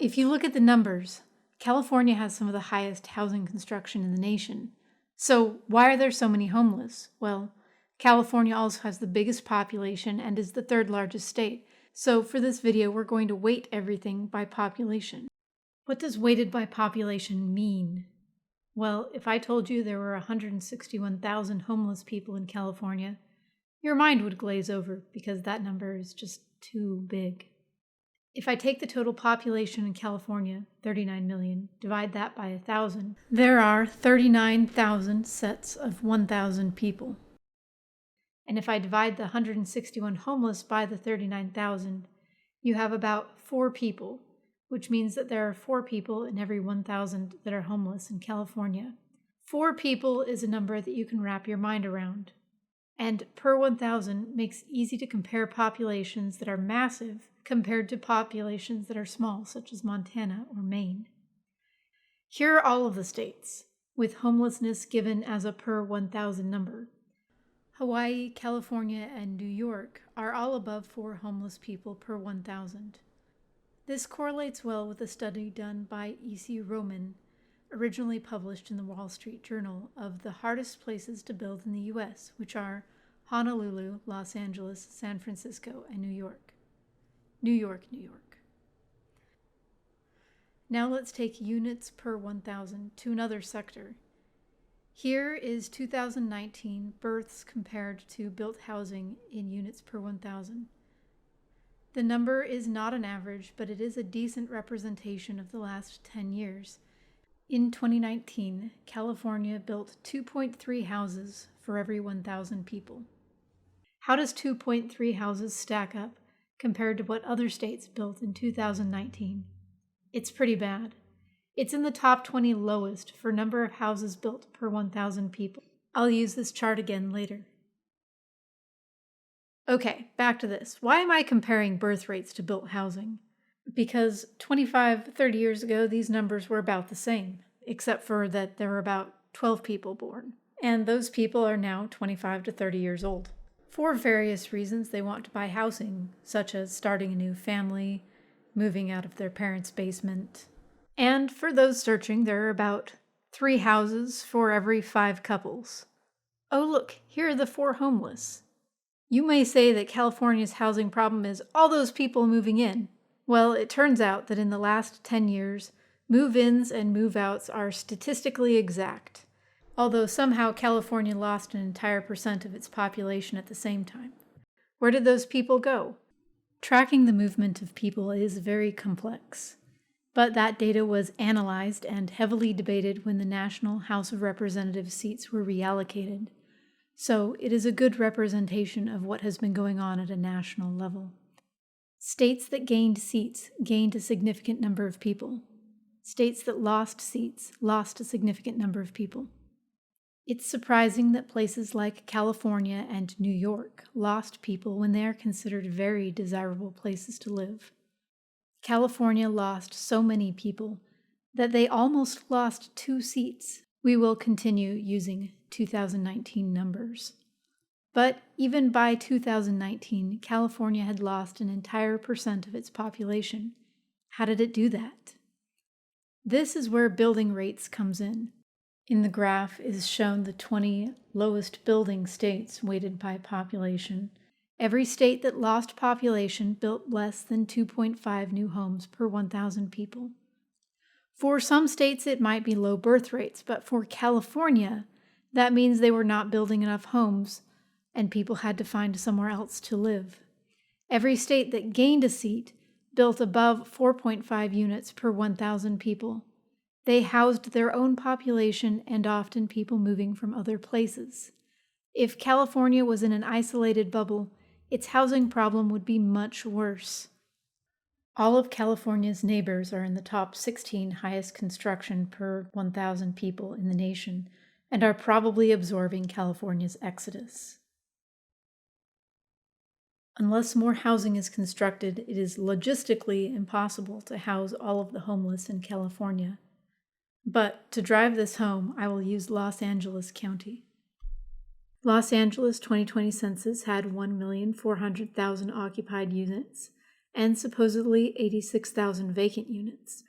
if you look at the numbers, California has some of the highest housing construction in the nation. So why are there so many homeless? Well, California also has the biggest population and is the third largest state. So for this video, we're going to weight everything by population. What does weighted by population mean? Well, if I told you there were 161,000 homeless people in California, your mind would glaze over because that number is just too big. If I take the total population in California, 39 million, divide that by 1,000, there are 39,000 sets of 1,000 people. And if I divide the 161 homeless by the 39,000, you have about 4 people, which means that there are 4 people in every 1,000 that are homeless in California. 4 people is a number that you can wrap your mind around. And per 1,000 makes easy to compare populations that are massive compared to populations that are small, such as Montana or Maine. Here are all of the states, with homelessness given as a per 1,000 number. Hawaii, California, and New York are all above 4 homeless people per 1,000. This correlates well with a study done by E.C. Roman, originally published in the Wall Street Journal, of the hardest places to build in the U.S., which are Honolulu, Los Angeles, San Francisco, and New York. New York. Now let's take units per 1,000 to another sector. Here is 2019 births compared to built housing in units per 1,000. The number is not an average, but it is a decent representation of the last 10 years. In 2019, California built 2.3 houses for every 1,000 people. How does 2.3 houses stack up compared to what other states built in 2019? It's pretty bad. It's in the top 20 lowest for number of houses built per 1,000 people. I'll use this chart again later. Okay, back to this. Why am I comparing birth rates to built housing? Because 25-30 years ago, these numbers were about the same, except for that there were about 12 people born. And those people are now 25 to 30 years old. For various reasons, they want to buy housing, such as starting a new family, moving out of their parents' basement. And for those searching, there are about 3 houses for every 5 couples. Oh look, here are the 4 homeless. You may say that California's housing problem is all those people moving in. Well, it turns out that in the last 10 years, move-ins and move-outs are statistically exact, although somehow California lost an entire % of its population at the same time. Where did those people go? Tracking the movement of people is very complex, but that data was analyzed and heavily debated when the National House of Representatives seats were reallocated, so it is a good representation of what has been going on at a national level. States that gained seats gained a significant number of people. States that lost seats lost a significant number of people. It's surprising that places like California and New York lost people when they are considered very desirable places to live. California lost so many people that they almost lost 2 seats. We will continue using 2019 numbers. But even by 2019, California had lost an entire % of its population. How did it do that? This is where building rates comes in. In the graph is shown the 20 lowest building states weighted by population. Every state that lost population built less than 2.5 new homes per 1,000 people. For some states, it might be low birth rates, but for California, that means they were not building enough homes and people had to find somewhere else to live. Every state that gained a seat built above 4.5 units per 1,000 people. They housed their own population and often people moving from other places. If California was in an isolated bubble, its housing problem would be much worse. All of California's neighbors are in the top 16 highest construction per 1,000 people in the nation and are probably absorbing California's exodus. Unless more housing is constructed, it is logistically impossible to house all of the homeless in California. But to drive this home, I will use Los Angeles County. Los Angeles 2020 census had 1,400,000 occupied units, and supposedly 86,000 vacant units.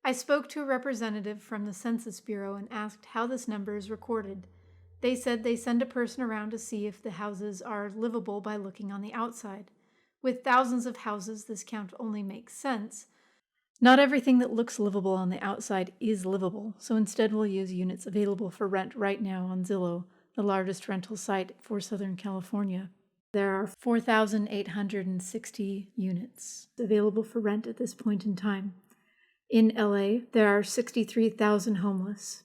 I spoke to a representative from the Census Bureau and asked how this number is recorded. They said they send a person around to see if the houses are livable by looking on the outside. With thousands of houses, this count only makes sense. Not everything that looks livable on the outside is livable, so instead we'll use units available for rent right now on Zillow, the largest rental site for Southern California. There are 4,860 units available for rent at this point in time. In LA, there are 63,000 homeless.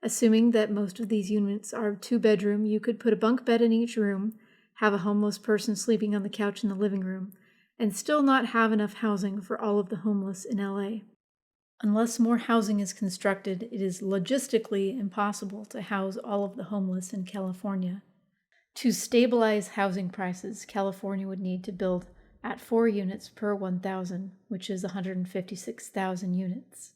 Assuming that most of these units are two-bedroom, you could put a bunk bed in each room, have a homeless person sleeping on the couch in the living room, and still not have enough housing for all of the homeless in LA. Unless more housing is constructed, it is logistically impossible to house all of the homeless in California. To stabilize housing prices, California would need to build at 4 units per 1,000, which is 156,000 units.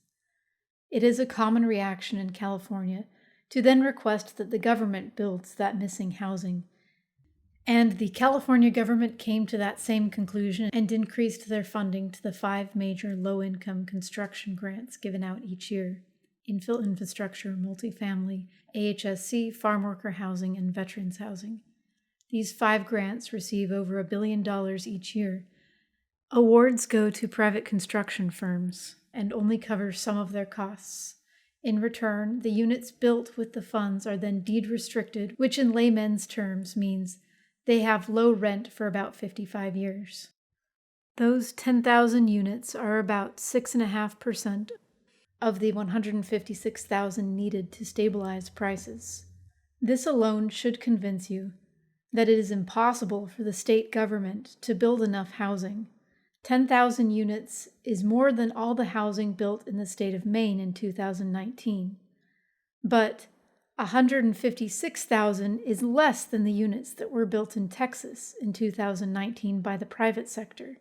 It is a common reaction in California to then request that the government builds that missing housing. And the California government came to that same conclusion and increased their funding to the 5 major low-income construction grants given out each year: infill infrastructure, multifamily, AHSC, farm worker housing, and veterans housing. These 5 grants receive over $1 billion each year. Awards go to private construction firms and only cover some of their costs. In return, the units built with the funds are then deed restricted, which in layman's terms means they have low rent for about 55 years. Those 10,000 units are about 6.5% of the 156,000 needed to stabilize prices. This alone should convince you that it is impossible for the state government to build enough housing. 10,000 units is more than all the housing built in the state of Maine in 2019. But 156,000 is less than the units that were built in Texas in 2019 by the private sector.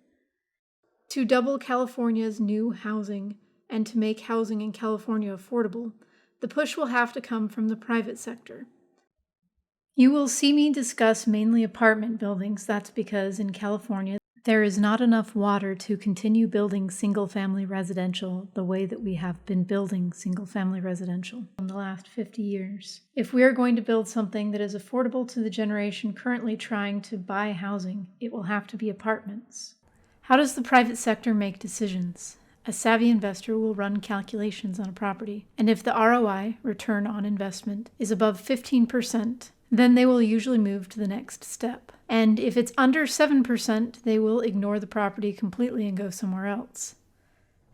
To double California's new housing and to make housing in California affordable, the push will have to come from the private sector. You will see me discuss mainly apartment buildings. That's because in California, there is not enough water to continue building single-family residential the way that we have been building single-family residential in the last 50 years. If we are going to build something that is affordable to the generation currently trying to buy housing, it will have to be apartments. How does the private sector make decisions? A savvy investor will run calculations on a property, and if the ROI, return on investment, is above 15%, then they will usually move to the next step. And if it's under 7%, they will ignore the property completely and go somewhere else.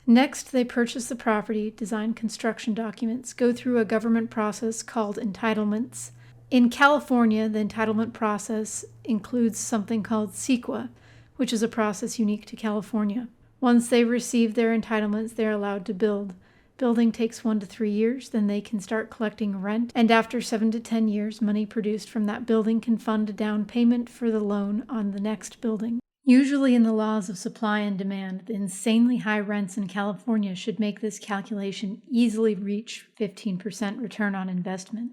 Next, they purchase the property, design construction documents, go through a government process called entitlements. In California, the entitlement process includes something called CEQA, which is a process unique to California. Once they receive their entitlements, they're allowed to build. Building takes 1 to 3 years, then they can start collecting rent, and after 7 to 10 years, money produced from that building can fund a down payment for the loan on the next building. Usually in the laws of supply and demand, the insanely high rents in California should make this calculation easily reach 15% return on investment.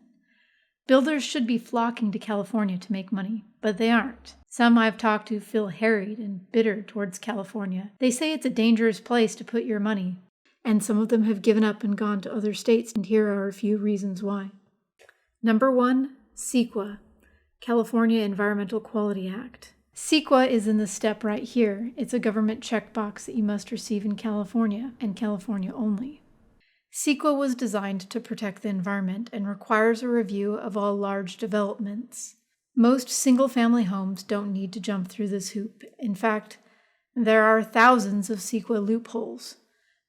Builders should be flocking to California to make money, but they aren't. Some I've talked to feel harried and bitter towards California. They say it's a dangerous place to put your money, and some of them have given up and gone to other states, and here are a few reasons why. Number 1, CEQA, California Environmental Quality Act. CEQA is in the step right here. It's a government checkbox that you must receive in California, and California only. CEQA was designed to protect the environment and requires a review of all large developments. Most single-family homes don't need to jump through this hoop. In fact, there are thousands of CEQA loopholes.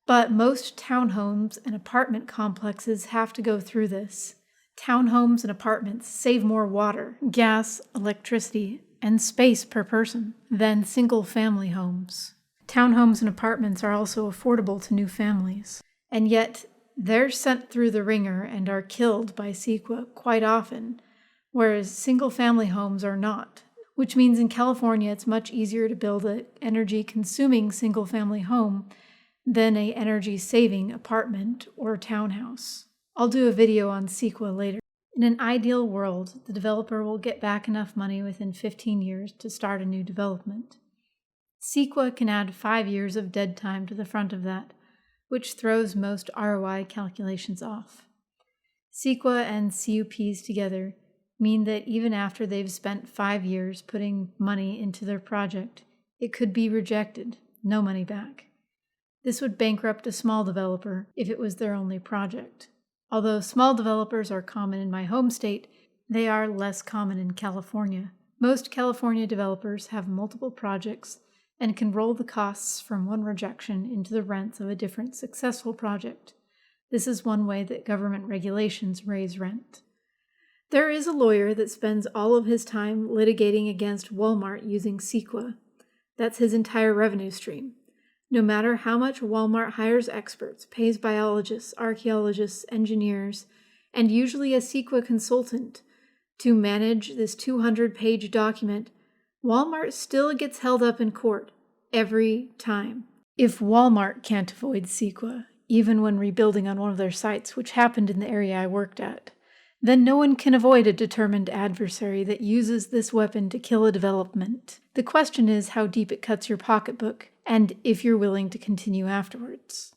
But most townhomes and apartment complexes have to go through this. Townhomes and apartments save more water, gas, electricity, and space per person than single-family homes. Townhomes and apartments are also affordable to new families, and yet they're sent through the ringer and are killed by CEQA quite often, whereas single-family homes are not, which means in California it's much easier to build an energy-consuming single-family home than an energy-saving apartment or townhouse. I'll do a video on CEQA later. In an ideal world, the developer will get back enough money within 15 years to start a new development. CEQA can add 5 years of dead time to the front of that, which throws most ROI calculations off. CEQA and CUPs together mean that even after they've spent 5 years putting money into their project, it could be rejected, no money back. This would bankrupt a small developer if it was their only project. Although small developers are common in my home state, they are less common in California. Most California developers have multiple projects and can roll the costs from one rejection into the rents of a different successful project. This is one way that government regulations raise rent. There is a lawyer that spends all of his time litigating against Walmart using CEQA. That's his entire revenue stream. No matter how much Walmart hires experts, pays biologists, archaeologists, engineers, and usually a CEQA consultant to manage this 200-page document, Walmart still gets held up in court every time. If Walmart can't avoid CEQA, even when rebuilding on one of their sites, which happened in the area I worked at, then no one can avoid a determined adversary that uses this weapon to kill a development. The question is how deep it cuts your pocketbook, and if you're willing to continue afterwards.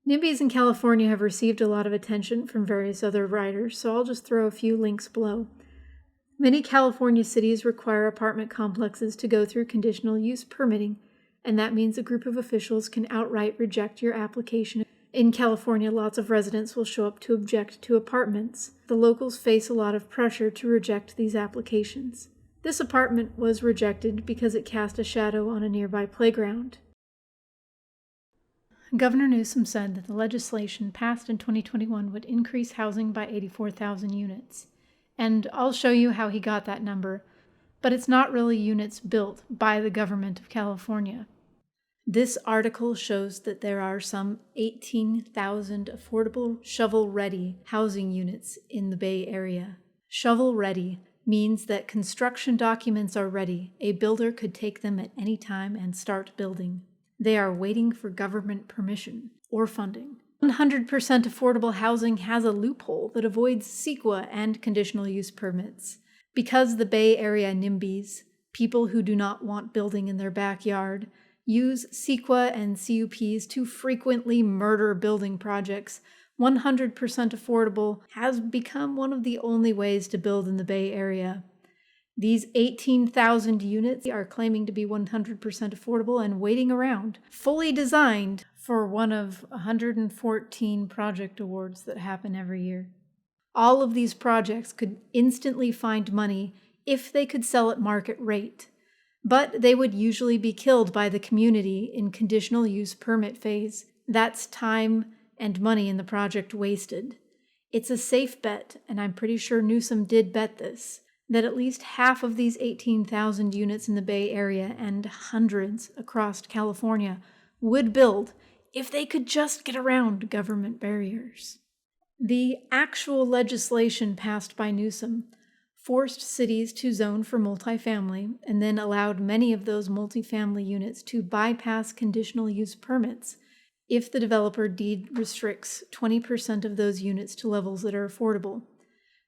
NIMBYs in California have received a lot of attention from various other writers, so I'll just throw a few links below. Many California cities require apartment complexes to go through conditional use permitting, and that means a group of officials can outright reject your application. In California, lots of residents will show up to object to apartments. The locals face a lot of pressure to reject these applications. This apartment was rejected because it cast a shadow on a nearby playground. Governor Newsom said that the legislation passed in 2021 would increase housing by 84,000 units. And I'll show you how he got that number, but it's not really units built by the government of California. This article shows that there are some 18,000 affordable shovel-ready housing units in the Bay Area. Shovel-ready means that construction documents are ready. A builder could take them at any time and start building. They are waiting for government permission or funding. 100% affordable housing has a loophole that avoids CEQA and conditional use permits. Because the Bay Area NIMBYs, people who do not want building in their backyard, use CEQA and CUPs to frequently murder building projects, 100% affordable has become one of the only ways to build in the Bay Area. These 18,000 units are claiming to be 100% affordable and waiting around, fully designed for one of 114 project awards that happen every year. All of these projects could instantly find money if they could sell at market rate, but they would usually be killed by the community in conditional use permit phase. That's time and money in the project wasted. It's a safe bet, and I'm pretty sure Newsom did bet this, that at least half of these 18,000 units in the Bay Area and hundreds across California would build if they could just get around government barriers. The actual legislation passed by Newsom forced cities to zone for multifamily and then allowed many of those multifamily units to bypass conditional use permits if the developer deed restricts 20% of those units to levels that are affordable.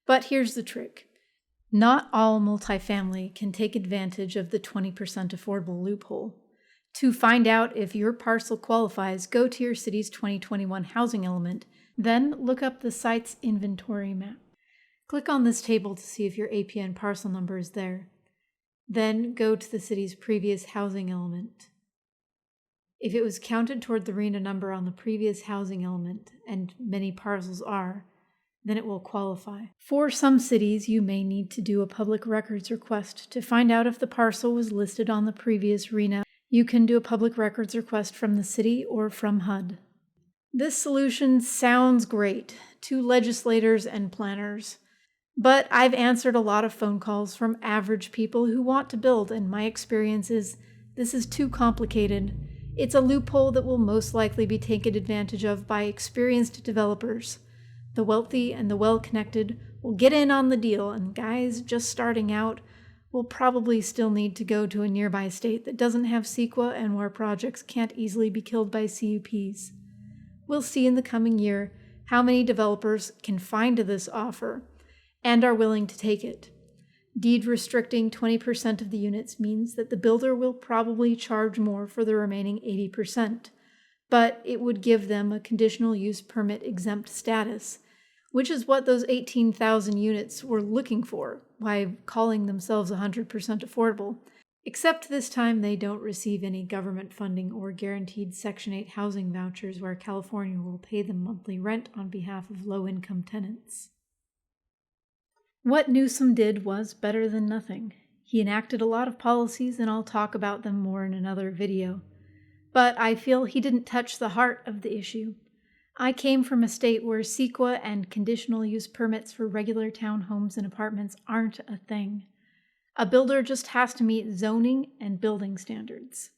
But here's the trick. Not all multifamily can take advantage of the 20% affordable loophole. To find out if your parcel qualifies, go to your city's 2021 housing element, then look up the site's inventory map. Click on this table to see if your APN parcel number is there. Then go to the city's previous housing element. If it was counted toward the RENA number on the previous housing element, and many parcels are, then it will qualify. For some cities, you may need to do a public records request to find out if the parcel was listed on the previous RENA. You can do a public records request from the city or from HUD. This solution sounds great to legislators and planners, but I've answered a lot of phone calls from average people who want to build, and my experience is this is too complicated. It's a loophole that will most likely be taken advantage of by experienced developers. The wealthy and the well-connected will get in on the deal, and guys just starting out will probably still need to go to a nearby state that doesn't have CEQA and where projects can't easily be killed by CUPs. We'll see in the coming year how many developers can find this offer and are willing to take it. Deed restricting 20% of the units means that the builder will probably charge more for the remaining 80%, but it would give them a conditional use permit exempt status, which is what those 18,000 units were looking for by calling themselves 100% affordable. Except this time they don't receive any government funding or guaranteed Section 8 housing vouchers where California will pay them monthly rent on behalf of low-income tenants. What Newsom did was better than nothing. He enacted a lot of policies, and I'll talk about them more in another video. But I feel he didn't touch the heart of the issue. I came from a state where CEQA and conditional use permits for regular townhomes and apartments aren't a thing. A builder just has to meet zoning and building standards.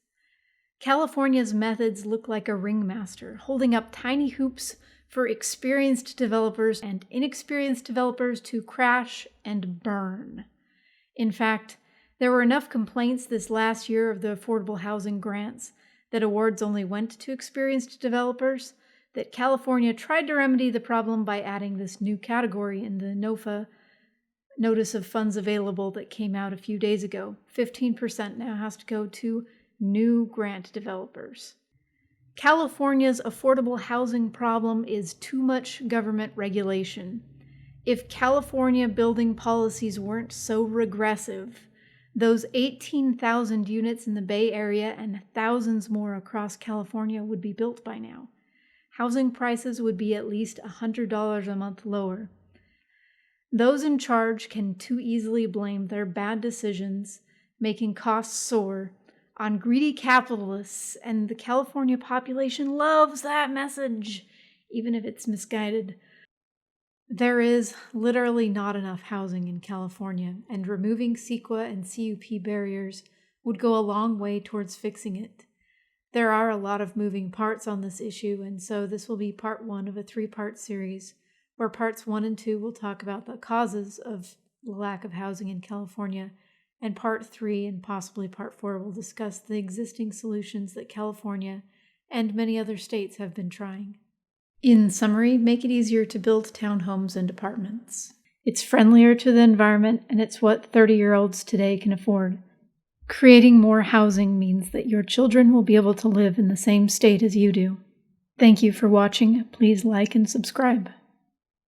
California's methods look like a ringmaster, holding up tiny hoops for experienced developers and inexperienced developers to crash and burn. In fact, there were enough complaints this last year of the affordable housing grants that awards only went to experienced developers that California tried to remedy the problem by adding this new category in the NOFA Notice of Funds Available that came out a few days ago. 15% now has to go to new grant developers. California's affordable housing problem is too much government regulation. If California building policies weren't so regressive, those 18,000 units in the Bay Area and thousands more across California would be built by now. Housing prices would be at least $100 a month lower. Those in charge can too easily blame their bad decisions, making costs soar, on greedy capitalists, and the California population loves that message, even if it's misguided. There is literally not enough housing in California, and removing CEQA and CUP barriers would go a long way towards fixing it. There are a lot of moving parts on this issue, and so this will be part 1 of a 3-part series, where parts 1 and 2 will talk about the causes of the lack of housing in California, and part 3 and possibly part 4 will discuss the existing solutions that California and many other states have been trying. In summary, make it easier to build townhomes and apartments. It's friendlier to the environment, and it's what 30-year-olds today can afford. Creating more housing means that your children will be able to live in the same state as you do. Thank you for watching. Please like and subscribe.